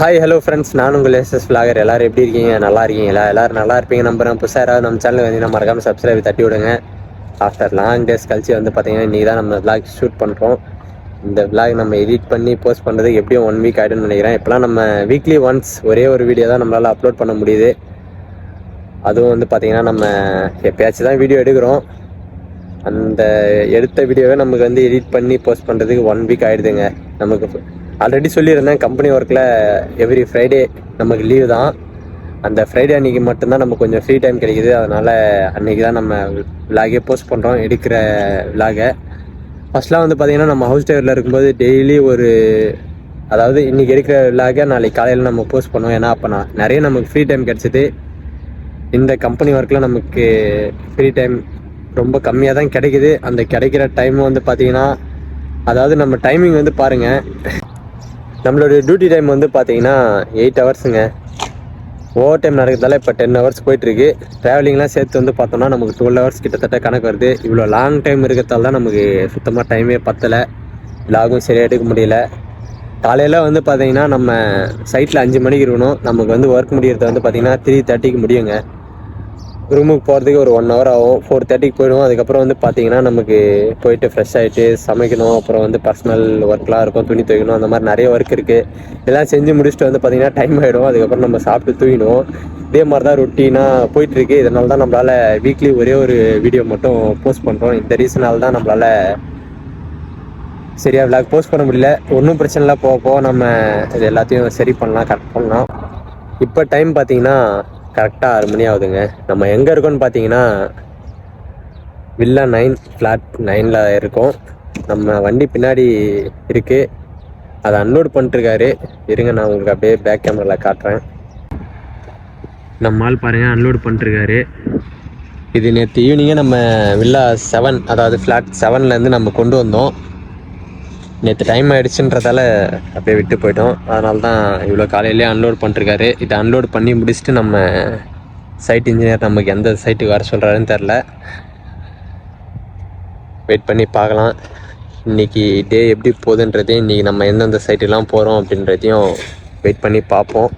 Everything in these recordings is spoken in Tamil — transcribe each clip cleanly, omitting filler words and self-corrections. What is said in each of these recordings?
ஹாய் ஹலோ ஃப்ரெண்ட்ஸ், நான் உங்கள் எஸ்எஸ் விலாகர். எல்லோரும் எப்படி இருக்கீங்க? நல்லா இருக்கீங்களா? எல்லோரும் நல்லா இருப்பீங்க நம்புறேன். புதுசாக யாராவது நம்ம சேனலுக்கு வந்தீங்கன்னா மறக்காமல் சப்ஸ்கிரைப் தட்டி விடுங்க. ஆஃப்டர் லாங் டேஸ் கழிச்சு வந்து பார்த்தீங்கன்னா இன்றைக்கி தான் நம்ம விலாக் ஷூட் பண்ணுறோம். இந்த விலாக் நம்ம எடிட் பண்ணி போஸ்ட் பண்ணுறதுக்கு எப்படியும் 1 வீக் ஆகிடும்னு நினைக்கிறேன். இப்போலாம் நம்ம வீக்லி ஒன்ஸ் ஒரே ஒரு வீடியோ தான் நம்மளால் அப்லோட் பண்ண முடியுது. அதுவும் வந்து பார்த்திங்கன்னா நம்ம எப்போயாச்சும் தான் வீடியோ எடுக்கிறோம். அந்த எடுத்த வீடியோவை நமக்கு வந்து எடிட் பண்ணி போஸ்ட் பண்ணுறதுக்கு 1 வீக் ஆகிடுதுங்க. நமக்கு ஆல்ரெடி சொல்லியிருந்தேன், கம்பெனி ஒர்க்கில் எவ்ரி ஃப்ரைடே நமக்கு லீவு தான். அந்த ஃப்ரைடே அன்றைக்கி மட்டும்தான் நமக்கு கொஞ்சம் ஃப்ரீ டைம் கிடைக்கிது. அதனால் அன்றைக்கி தான் நம்ம விலாகே போஸ்ட் பண்ணுறோம், எடுக்கிற விலாகை. ஃபஸ்ட்லாம் வந்து பார்த்திங்கன்னா நம்ம ஹவுஸ் டிரைவரில் இருக்கும்போது டெய்லி அதாவது இன்றைக்கி எடுக்கிற விலாகை நாளைக்கு காலையில் நம்ம போஸ்ட் பண்ணுவோம். ஏன்னா அப்போ நிறைய நமக்கு ஃப்ரீ டைம் கிடச்சிது. இந்த கம்பெனி ஒர்க்கில் நமக்கு ஃப்ரீ டைம் ரொம்ப கம்மியாக தான் கிடைக்கிது. அந்த கிடைக்கிற டைம் வந்து பார்த்திங்கன்னா, அதாவது நம்ம டைமிங் வந்து பாருங்கள், நம்மளுடைய டியூட்டி டைம் வந்து பார்த்தீங்கன்னா 8 ஹவர்ஸுங்க. ஓவர் டைம் நடக்கிறதால இப்போ 10 ஹவர்ஸ் போயிட்டுருக்கு. ட்ராவலிங்லாம் சேர்த்து வந்து பார்த்தோம்னா நமக்கு 12 ஹவர்ஸ் கிட்டத்தட்ட கணக்கு வருது. இவ்வளோ லாங் டைம் இருக்கிறதால தான் நமக்கு சுத்தமாக டைமே பத்தலை, விலாகும் சரியாக எடுக்க முடியல. காலையில் வந்து பார்த்தீங்கன்னா நம்ம சைட்டில் 5 மணிக்கு இருக்கணும். நமக்கு வந்து ஒர்க் முடியறது வந்து பார்த்திங்கன்னா 3:30க்கு முடியுங்க. ரூமுக்கு போகிறதுக்கு ஒரு 1 ஹவர் ஆகும். 4:30க்கு போயிடுவோம். அதுக்கப்புறம் வந்து பார்த்தீங்கன்னா நமக்கு போயிட்டு ஃப்ரெஷ் ஆகிட்டு சமைக்கணும். அப்புறம் வந்து பர்சனல் ஒர்க்லாம் இருக்கும், துணி துவைக்கணும், அந்த மாதிரி நிறைய ஒர்க் இருக்குது. இதெல்லாம் செஞ்சு முடிச்சுட்டு வந்து பார்த்திங்கன்னா டைம் ஆகிடும். அதுக்கப்புறம் நம்ம சாப்பிட்டு தூங்கிடுவோம். இதே மாதிரி தான் ரொட்டீனாக போயிட்டுருக்கு. இதனால தான் நம்மளால் வீக்லி ஒரே ஒரு வீடியோ மட்டும் போஸ்ட் பண்ணுறோம். இந்த ரீசனால் தான் நம்மளால் சரியாக விலாக் போஸ்ட் பண்ண முடியல. ஒன்றும் பிரச்சனை இல்லை, போக நம்ம இது எல்லாத்தையும் சரி பண்ணலாம், கரெக்ட் பண்ணலாம். இப்போ டைம் பார்த்திங்கன்னா கரெக்டாக 6 மணி ஆகுதுங்க. நம்ம எங்கே இருக்கோன்னு பார்த்தீங்கன்னா வில்லா 9 ஃப்ளாட் 9ல் இருக்கோம். நம்ம வண்டி பின்னாடி இருக்குது, அதை அன்லோட் பண்ணிட்டுருக்காரு. இருங்க, நான் உங்களுக்கு அப்படியே பேக் கேமராவில் காட்டுறேன். நம்ம ஆள் பாருங்கள், அன்லோட் பண்ணிட்டுருக்காரு. இது நேற்று ஈவினிங்கே நம்ம வில்லா 7, அதாவது ஃப்ளாட் 7லேருந்து நம்ம கொண்டு வந்தோம். நேற்று டைம் ஆகிடுச்சுன்றதால அப்படியே விட்டு போயிட்டோம். அதனால தான் இவ்வளோ காலையிலே அன்லோட் பண்ணிட்டுருக்காரு. இதை அன்லோட் பண்ணி முடிச்சுட்டு நம்ம சைட் இன்ஜினியர் நமக்கு எந்த சைட்டுக்கு வர சொல்கிறாருன்னு தெரில. வெயிட் பண்ணி பார்க்கலாம். இன்றைக்கி டே எப்படி போகுதுன்றதையும், இன்றைக்கி நம்ம எந்தெந்த சைட்டுலாம் போகிறோம் அப்படின்றதையும் வெயிட் பண்ணி பார்ப்போம்.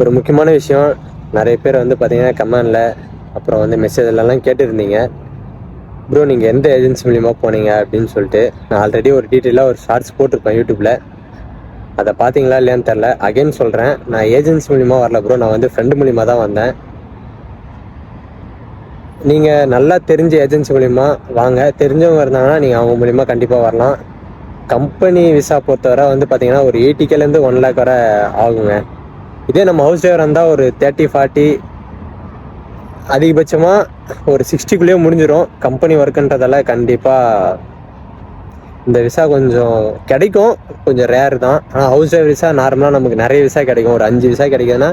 ஒரு முக்கியமான விஷயம், நிறைய பேர் வந்து பார்த்திங்கன்னா கமெண்டில் அப்புறம் வந்து மெசேஜ்லலாம் கேட்டுருந்தீங்க, ப்ரோ நீங்கள் எந்த ஏஜென்சி மூலிமா போனீங்க அப்படின்னு சொல்லிட்டு. நான் ஆல்ரெடி ஒரு டீட்டெயிலாக ஒரு ஷார்ட்ஸ் போட்டிருப்பேன் யூடியூப்பில். அதை பார்த்தீங்களா இல்லையான்னு தெரில. அகைன் சொல்கிறேன், நான் ஏஜென்சி மூலிமா வரல ப்ரோ, நான் வந்து ஃப்ரெண்டு மூலிமா தான் வந்தேன். நீங்கள் நல்லா தெரிஞ்ச ஏஜென்சி மூலிமா வாங்க. தெரிஞ்சவங்க இருந்தாங்கன்னா நீங்கள் அவங்க மூலிமா கண்டிப்பாக வரலாம். கம்பெனி விசா பொறுத்தவரை வந்து பார்த்திங்கன்னா ஒரு 80Kலேருந்து 1 lakh வரை ஆகுங்க. இதே நம்ம ஹவுஸ் டிரைவர் இருந்தால் ஒரு 30-40, அதிகபட்சமாக ஒரு 60க்குள்ளேயே முடிஞ்சிடும். கம்பெனி ஒர்க்குன்றதால கண்டிப்பாக இந்த விசா கொஞ்சம் கிடைக்கும், கொஞ்சம் ரேர் தான். ஆனால் ஹவுஸ் டிரைவர் விசா நார்மலாக நமக்கு நிறைய விசா கிடைக்கும். ஒரு 5 விசா கிடைக்குதுன்னா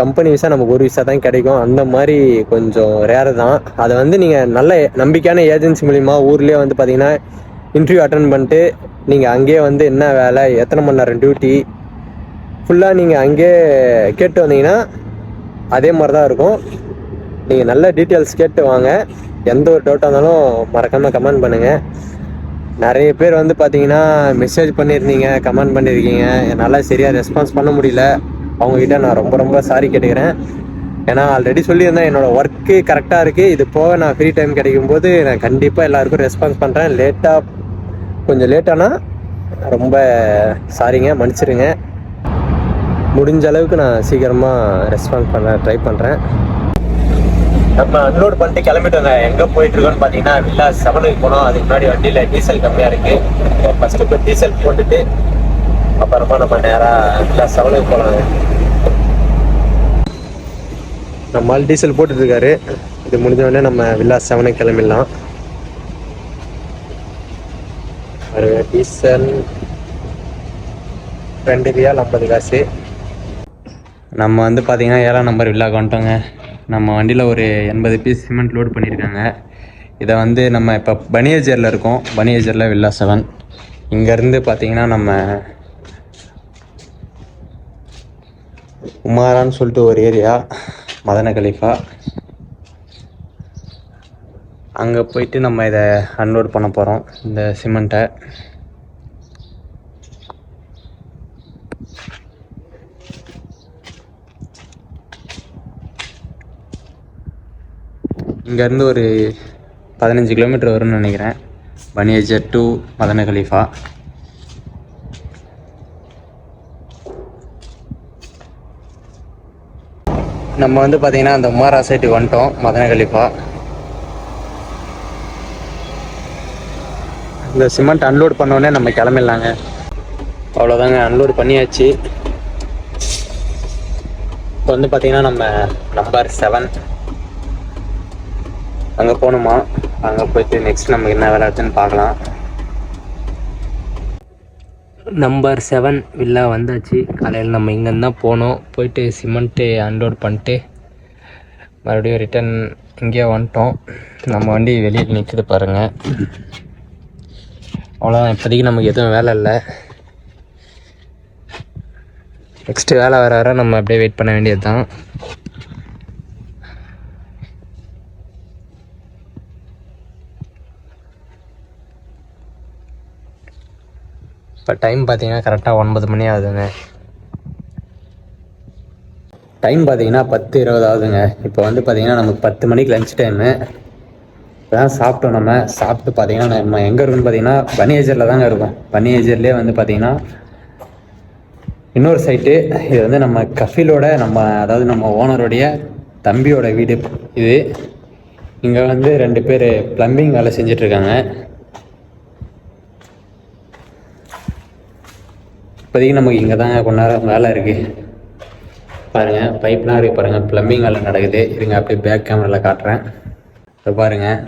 கம்பெனி விசா நமக்கு ஒரு விசா தான் கிடைக்கும். அந்த மாதிரி கொஞ்சம் ரேர் தான். அதை வந்து நீங்கள் நல்ல நம்பிக்கையான ஏஜென்சி மூலிமா ஊர்லேயே வந்து பார்த்திங்கன்னா இன்டர்வியூ அட்டன் பண்ணிட்டு நீங்கள் அங்கேயே வந்து என்ன வேலை, எத்தனை மணி நேரம் டியூட்டி, ஃபுல்லாக நீங்கள் அங்கேயே கேட்டு வந்தீங்கன்னா அதே மாதிரி தான் இருக்கும். நீங்கள் நல்ல டீட்டெயில்ஸ் கேட்டு வாங்க. எந்த ஒரு டவுட்டாக இருந்தாலும் மறக்காமல் கமெண்ட் பண்ணுங்கள். நிறைய பேர் வந்து பார்த்தீங்கன்னா மெசேஜ் பண்ணியிருந்தீங்க, கமெண்ட் பண்ணியிருக்கீங்க. என்னால் சரியாக ரெஸ்பான்ஸ் பண்ண முடியல. அவங்கக்கிட்ட நான் ரொம்ப ரொம்ப சாரி கேட்டுக்கிறேன். ஏன்னா ஆல்ரெடி சொல்லியிருந்தேன், என்னோடய ஒர்க்கு கரெக்டாக இருக்குது. இது போக நான் ஃப்ரீ டைம் கிடைக்கும்போது நான் கண்டிப்பாக எல்லாருக்கும் ரெஸ்பான்ஸ் பண்ணுறேன். கொஞ்சம் லேட்டானா ரொம்ப சாரிங்க, மன்னிச்சிடுங்க. முடிஞ்ச அளவுக்கு நான் சீக்கிரமாக ரெஸ்பான்ஸ் பண்ண ட்ரை பண்ணுறேன். நம்ம அன்லோட் பண்ணிட்டு கிளம்பிட்டோங்க. எங்கே போயிட்டுருக்கோன்னு பார்த்தீங்கன்னா வில்லா 7க்கு போனோம். அதுக்கு முன்னாடி வண்டியில் டீசல் கம்மியாக இருக்குது. ஃபஸ்ட்டு இப்போ டீசல் போட்டுட்டு அப்புறமா நம்ம நேராக வில்லா 7க்கு போகலாங்க. நம்ம டீசல் போட்டுட்ருக்காரு. இது முடிஞ்சோடனே நம்ம வில்லா 7க்கு கிளம்பிடலாம். ஒரு டீசல் 2 ரியால் 50 காசு. நம்ம வந்து பார்த்திங்கன்னா 7ஆம் நம்பர் வில்லாக்கு வந்துட்டோங்க. நம்ம வண்டியில் ஒரு 80 பீஸ் சிமெண்ட் லோட் பண்ணியிருக்காங்க. இதை வந்து நம்ம இப்போ பனியேஜரில் இருக்கோம். பனியேஜரில் வில்லா 7. இங்கேருந்து பார்த்திங்கன்னா நம்ம உமாரான்னு சொல்லிட்டு ஒரு ஏரியா, மதன கலீஃபா. அங்கே போயிட்டு நம்ம இதை அன்லோட் பண்ண போகிறோம் இந்த சிமெண்ட்டை. இங்கேருந்து ஒரு 15 கிலோமீட்டர் வரும்னு நினைக்கிறேன், பனி ஹஜ்ஜர் டு மதன கலீஃபா. நம்ம வந்து பார்த்திங்கன்னா அந்த உமாரா சைட்டுக்கு வந்துட்டோம், மதன கலீஃபா. இந்த சிமெண்ட் அன்லோட் பண்ணோடனே நம்ம கிளம்பிடலாங்க. அவ்வளோதாங்க, அன்லோட் பண்ணியாச்சு. இப்போ வந்து பார்த்திங்கன்னா நம்ம நம்பர் 7 அங்கே போகணுமா. அங்கே போயிட்டு நெக்ஸ்ட் நமக்கு என்ன வேலை இருக்குன்னு பார்க்கலாம். நம்பர் 7 வில்லா வந்தாச்சு. காலையில் நம்ம இங்கேருந்து தான் போனோம். போயிட்டு சிமெண்ட்டு அன்லோட் பண்ணிட்டு மறுபடியும் ரிட்டன் இங்கேயே வந்துட்டோம். நம்ம வண்டி வெளியில் நிற்குது பாருங்கள். அவ்வளோதான், இப்போதைக்கு நமக்கு எதுவும் வேலை இல்லை. நெக்ஸ்ட்டு வேலை வர நம்ம அப்படியே வெயிட் பண்ண வேண்டியது தான். இப்போ டைம் பார்த்தீங்கன்னா கரெக்டாக 9 மணி ஆகுதுங்க. டைம் பார்த்தீங்கன்னா 10:20 ஆகுதுங்க. இப்போ வந்து பார்த்தீங்கன்னா நமக்கு 10 மணிக்கு லஞ்ச் டைமு. இப்போ தான் சாப்பிட்டோம். நம்ம சாப்பிட்டு பார்த்தீங்கன்னா நம்ம எங்கே இருக்குன்னு பார்த்தீங்கன்னா பனி ஹஜ்ஜரில் தாங்க இருக்கும். பனி ஹஜ்ஜர்லேயே வந்து பார்த்தீங்கன்னா இன்னொரு சைட்டு. இது வந்து நம்ம கஃபீலோட அதாவது நம்ம ஓனருடைய தம்பியோட வீடு இது. இங்கே வந்து 2 பேர் ப்ளம்பிங் வேலை செஞ்சிட்ருக்காங்க. இப்போதைக்கு நமக்கு இங்கே தாங்க கொஞ்ச நேரம் வேலை இருக்குது. பாருங்கள், பைப்லாம் இருக்குது பாருங்கள், ப்ளம்பிங் வேலை நடக்குது. இருங்க அப்படியே பேக் கேமராவில் காட்டுறேன். இப்போ பாருங்கள்,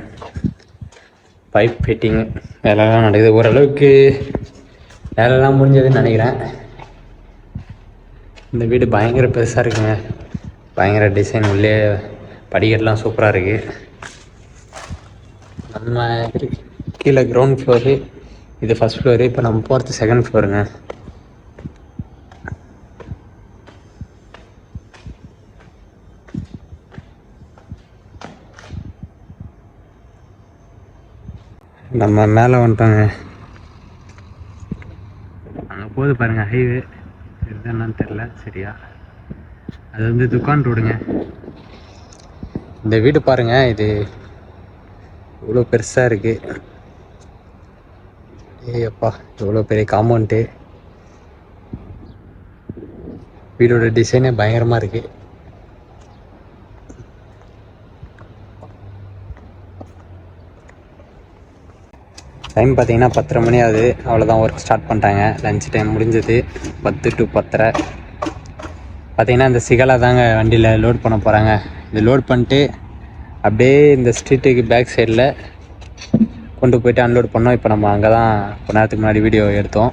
பைப் ஃபிட்டிங் வேலைலாம் நடக்குது. ஓரளவுக்கு வேலைலாம் முடிஞ்சதுன்னு நினைக்கிறேன். இந்த வீடு பயங்கர பெருசாக இருக்குங்க, பயங்கர டிசைன், உள்ளே படிக்கட்டெலாம் சூப்பராக இருக்குது. நம்ம கீழே கிரவுண்ட் ஃப்ளோரு, இது ஃபஸ்ட் ஃப்ளோரு. இப்போ நம்ம போகிறது செகண்ட் ஃப்ளோருங்க. நம்ம மேலே வந்துட்டோங்க. அங்கே போகுது பாருங்கள் ஹைவே, இது என்னன்னு தெரில சரியா. அது வந்து துக்கான் ரோடுங்க. இந்த வீடு பாருங்கள், இது இவ்வளோ பெருசாக இருக்குது. ஏப்பா, இவ்வளோ பெரிய காம்பவுண்டு. வீடோட டிசைனே பயங்கரமாக இருக்குது. டைம் பார்த்தீங்கன்னா 10:30 மணி ஆகுது. அவ்வளோதான், ஒர்க் ஸ்டார்ட் பண்ணிட்டாங்க. லன்ச் டைம் முடிஞ்சது. 10 to 10:30. பார்த்தீங்கன்னா இந்த சிகலா தாங்க வண்டியில் லோட் பண்ண போகிறாங்க. இது லோட் பண்ணிட்டு அப்படியே இந்த ஸ்ட்ரீட்டுக்கு பேக் சைடில் கொண்டு போய்ட்டு அன்லோட் பண்ணோம். இப்போ நம்ம அங்கே தான் கொஞ்ச நேரத்துக்கு முன்னாடி வீடியோ எடுத்தோம்.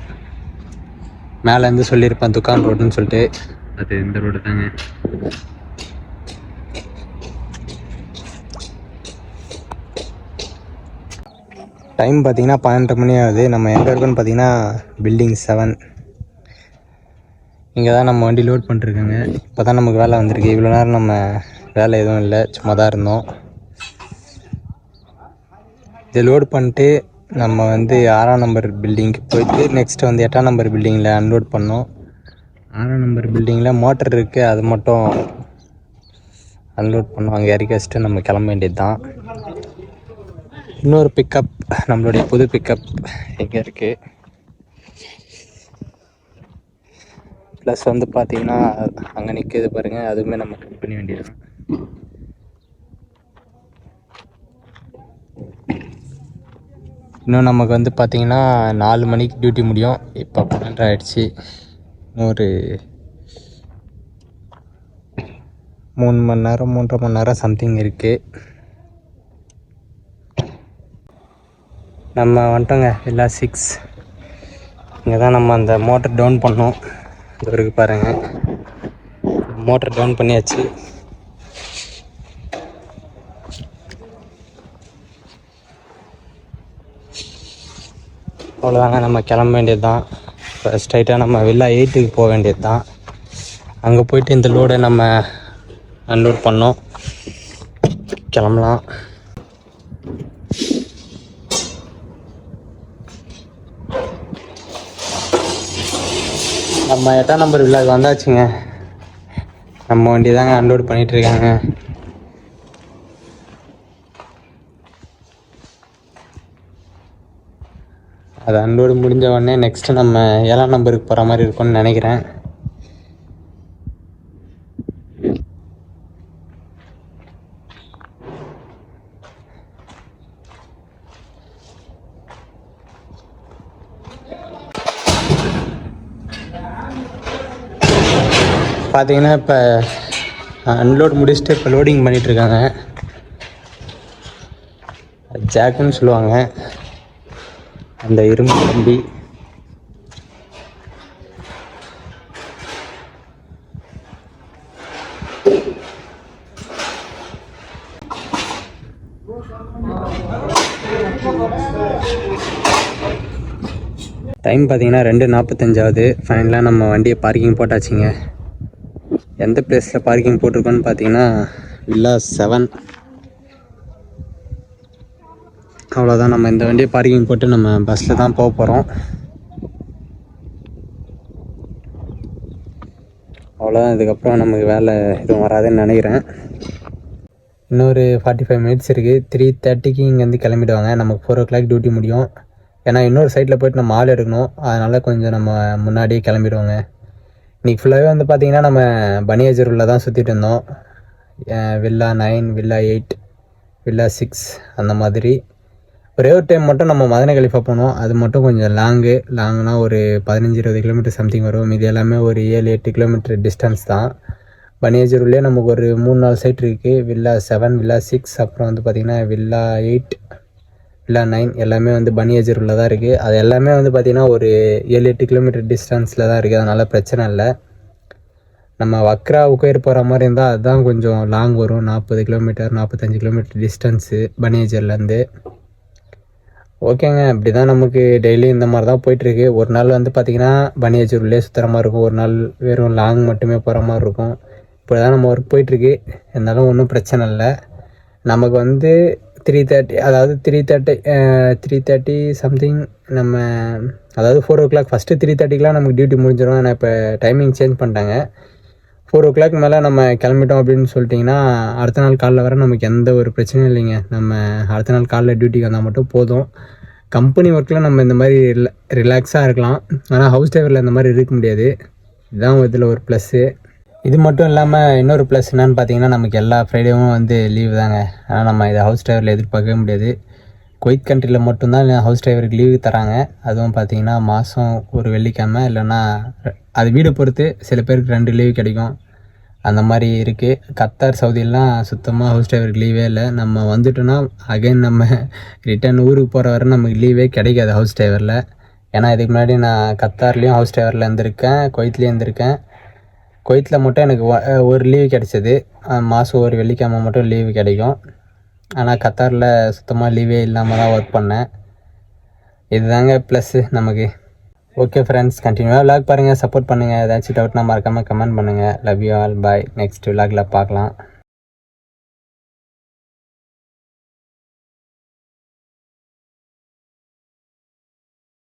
மேலேருந்து சொல்லியிருப்பேன் துக்கான் ரோடுன்னு சொல்லிட்டு, அது இந்த ரோடு தாங்க. டைம் பார்த்தீங்கன்னா 12:30 மணி ஆகுது. நம்ம எங்கே இருக்கோன்னு பார்த்தீங்கன்னா பில்டிங் 7. இங்கே தான் நம்ம வண்டி லோட் பண்ணிட்டுருக்கோங்க. இப்போ தான் நமக்கு வேலை வந்திருக்கு. இவ்வளோ நேரம் நம்ம வேலை எதுவும் இல்லை, சும்மா தான் இருந்தோம். இதை லோட் பண்ணிட்டு நம்ம வந்து 6ஆம் நம்பர் பில்டிங்க்கு போயிட்டு நெக்ஸ்ட்டு வந்து 8ஆம் நம்பர் பில்டிங்கில் அன்லோட் பண்ணோம். 6ஆம் நம்பர் பில்டிங்கில் மோட்டர் இருக்குது, அது மட்டும் அன்லோட் பண்ணோம். அங்கே இறக்கி வச்சுட்டு நம்ம கிளம்ப வேண்டியது தான். இன்னொரு பிக்கப், நம்மளுடைய புது பிக்கப் எங்கே இருக்குது. ப்ளஸ் வந்து பார்த்திங்கன்னா அங்கே நிற்கிது பாருங்கள், அதுவுமே நம்ம கட் பண்ண வேண்டியது. இன்னும் நமக்கு வந்து பார்த்திங்கன்னா 4 மணிக்கு டியூட்டி முடியும். இப்போ 12 ஆகிடுச்சி. இன்னொரு 3 மணி நேரம் 3.5 மணி நேரம் சம்திங் இருக்குது. நம்ம வந்துட்டோங்க வில்லா 6. இங்கே தான் நம்ம அந்த மோட்டர் டவுன் பண்ணோம். இவருக்கு பாருங்கள், மோட்டர் டவுன் பண்ணியாச்சு. அவ்வளோதாங்க, நம்ம கிளம்ப வேண்டியது தான். இப்போ ஸ்ட்ரைட்டாக நம்ம வில்லா 8க்கு போக வேண்டியது தான். அங்கே போயிட்டு இந்த லோடை நம்ம அன்லோட் பண்ணோம், கிளம்பலாம். நம்ம 8ஆம் நம்பர் விழாக்கு வந்தாச்சுங்க. நம்ம வண்டி தாங்க அன்லோட் பண்ணிகிட்ருக்காங்க. அது அன்லோடு முடிஞ்ச உடனே நெக்ஸ்ட்டு நம்ம 7ஆம் நம்பருக்கு போகிற மாதிரி இருக்கும்னு நினைக்கிறேன். பார்த்தீங்கன்னா இப்போ அன்லோட் முடிச்சுட்டு இப்போ லோடிங் பண்ணிகிட்ருக்காங்க. ஜாக்குன்னு சொல்லுவாங்க அந்த இரும்பு கம்பி. டைம் பார்த்தீங்கன்னா 2:45 ஆகுது. ஃபைனலாக நம்ம வண்டியை பார்க்கிங் போட்டாச்சுங்க. எந்த பிளேஸில் பார்க்கிங் போட்டிருக்கோன்னு பார்த்தீங்கன்னா வில்லா 7. அவ்வளோதான். நம்ம இந்த வண்டியை பார்க்கிங் போட்டு நம்ம பஸ்ஸில் தான் போக போகிறோம். அவ்வளோதான். இதுக்கப்புறம் நமக்கு வேலை எதுவும் வராதுன்னு நினைக்கிறேன். இன்னொரு 45 மினிட்ஸ் இருக்குது. 3:30க்கு இங்கேருந்து கிளம்பிடுவாங்க. நமக்கு 4 o'clock டியூட்டி முடியும். ஏன்னா இன்னொரு சைட்டில் போய்ட்டு நம்ம ஆள் எடுக்கணும். அதனால் கொஞ்சம் நம்ம முன்னாடியே கிளம்பிடுவோங்க. இன்றைக்கி ஃபுல்லாகவே வந்து பார்த்திங்கன்னா நம்ம பனியேஜர் உள்ள தான் சுற்றிட்டு இருந்தோம். வில்லா 9, வில்லா 8, வில்லா 6 அந்த மாதிரி. ஒரே ஒரு டைம் மட்டும் நம்ம மதன கலிஃபா போனோம். அது மட்டும் கொஞ்சம் லாங்குனா ஒரு 15-20 கிலோமீட்டர் சம்திங் வரும். இது எல்லாமே ஒரு 7-8 கிலோமீட்டர் டிஸ்டன்ஸ் தான். பனியேஜர் உள்ளே நமக்கு ஒரு 3-4 சைட் இருக்குது. வில்லா 7, வில்லா 6, அப்புறம் வந்து பார்த்திங்கன்னா வில்லா 8, வில்லா 9 எல்லாமே வந்து பனியேஜர் உள்ள தான் இருக்குது. அது எல்லாமே வந்து பார்த்திங்கன்னா ஒரு 7-8 கிலோமீட்டர் டிஸ்டன்ஸில் தான் இருக்குது. அதனால் பிரச்சனை இல்லை. நம்ம வக்ரா உக்கேர் போகிற மாதிரி இருந்தால் அதுதான் கொஞ்சம் லாங் வரும். 40 கிலோமீட்டர் 45 கிலோமீட்டர் டிஸ்டன்ஸு பனியேஜர்லேருந்து. ஓகேங்க, இப்படி தான் நமக்கு டெய்லி இந்த மாதிரி தான் போயிட்டுருக்கு. ஒரு நாள் வந்து பார்த்திங்கன்னா பனியேஜர் உள்ளே சுற்றுற மாதிரி இருக்கும். ஒரு நாள் வெறும் லாங் மட்டுமே போகிற மாதிரி இருக்கும். இப்படி தான் நம்ம ஒர்க் போயிட்டுருக்கு. இருந்தாலும் ஒன்றும் பிரச்சனை இல்லை. நமக்கு வந்து 3:30, அதாவது 3:30 சம்திங் நம்ம, அதாவது 4 o'clock ஃபஸ்ட்டு 3:30க்கெலாம் நமக்கு டியூட்டி முடிஞ்சிடும். ஆனால் இப்போ டைமிங் சேஞ்ச் பண்ணிட்டாங்க. 4 o'clock மேலே நம்ம கிளம்பிட்டோம் அப்படின்னு சொல்லிட்டிங்கன்னா அடுத்த நாள் காலைல வர நமக்கு எந்த ஒரு பிரச்சனையும் இல்லைங்க. நம்ம அடுத்த நாள் காலைல டியூட்டிக்கு வந்தால் மட்டும் போதும். கம்பெனி ஒர்க்கில் நம்ம இந்த மாதிரி ரிலாக்ஸாக இருக்கலாம். ஆனால் ஹவுஸ் டிரைவரில் இந்த மாதிரி இருக்க முடியாது. இதுதான் இதில் ஒரு ப்ளஸ்ஸு. இது மட்டும் இல்லாமல் இன்னொரு ப்ளஸ் என்னென்னு பார்த்தீங்கன்னா நமக்கு எல்லா ஃப்ரைடேவும் வந்து லீவு தாங்க. ஆனால் நம்ம இதை ஹவுஸ் டிரைவரில் எதிர்பார்க்கவே முடியாது. குவைத் கண்ட்ரியில் மட்டும்தான் ஹவுஸ் டிரைவருக்கு லீவு தராங்க. அதுவும் பார்த்திங்கன்னா மாதம் ஒரு வெள்ளிக்கிழமை, இல்லைன்னா அது வீடை பொறுத்து சில பேருக்கு 2 லீவு கிடைக்கும். அந்த மாதிரி இருக்குது. கத்தார், சவுதியெல்லாம் சுத்தமாக ஹவுஸ் டிரைவருக்கு லீவே இல்லை. நம்ம வந்துட்டோன்னா அகைன் நம்ம ரிட்டர்ன் ஊருக்கு போகிற வரை நமக்கு லீவே கிடைக்காது ஹவுஸ் டிரைவரில். ஏன்னா இதுக்கு முன்னாடி நான் கத்தார்லேயும் ஹவுஸ் டிரைவரில் இருந்திருக்கேன், குவைத்லேயும் இருந்திருக்கேன். குவைத்தில் மட்டும் எனக்கு ஒரு லீவு கிடைச்சது. மாதம் ஒரு வெள்ளிக்கிழமை மட்டும் லீவு கிடைக்கும். ஆனால் கத்தாரில் சுத்தமாக லீவே இல்லாமல் தான் ஒர்க் பண்ணேன். இதுதாங்க ப்ளஸ்ஸு நமக்கு. ஓகே ஃப்ரெண்ட்ஸ், கண்டினியூவாக விளாக் பாருங்கள், சப்போர்ட் பண்ணுங்கள். ஏதாச்சும் டவுட்னா மறக்காமல் கமெண்ட் பண்ணுங்கள். Love you all, bye. Next விளாகில் பார்க்கலாம்.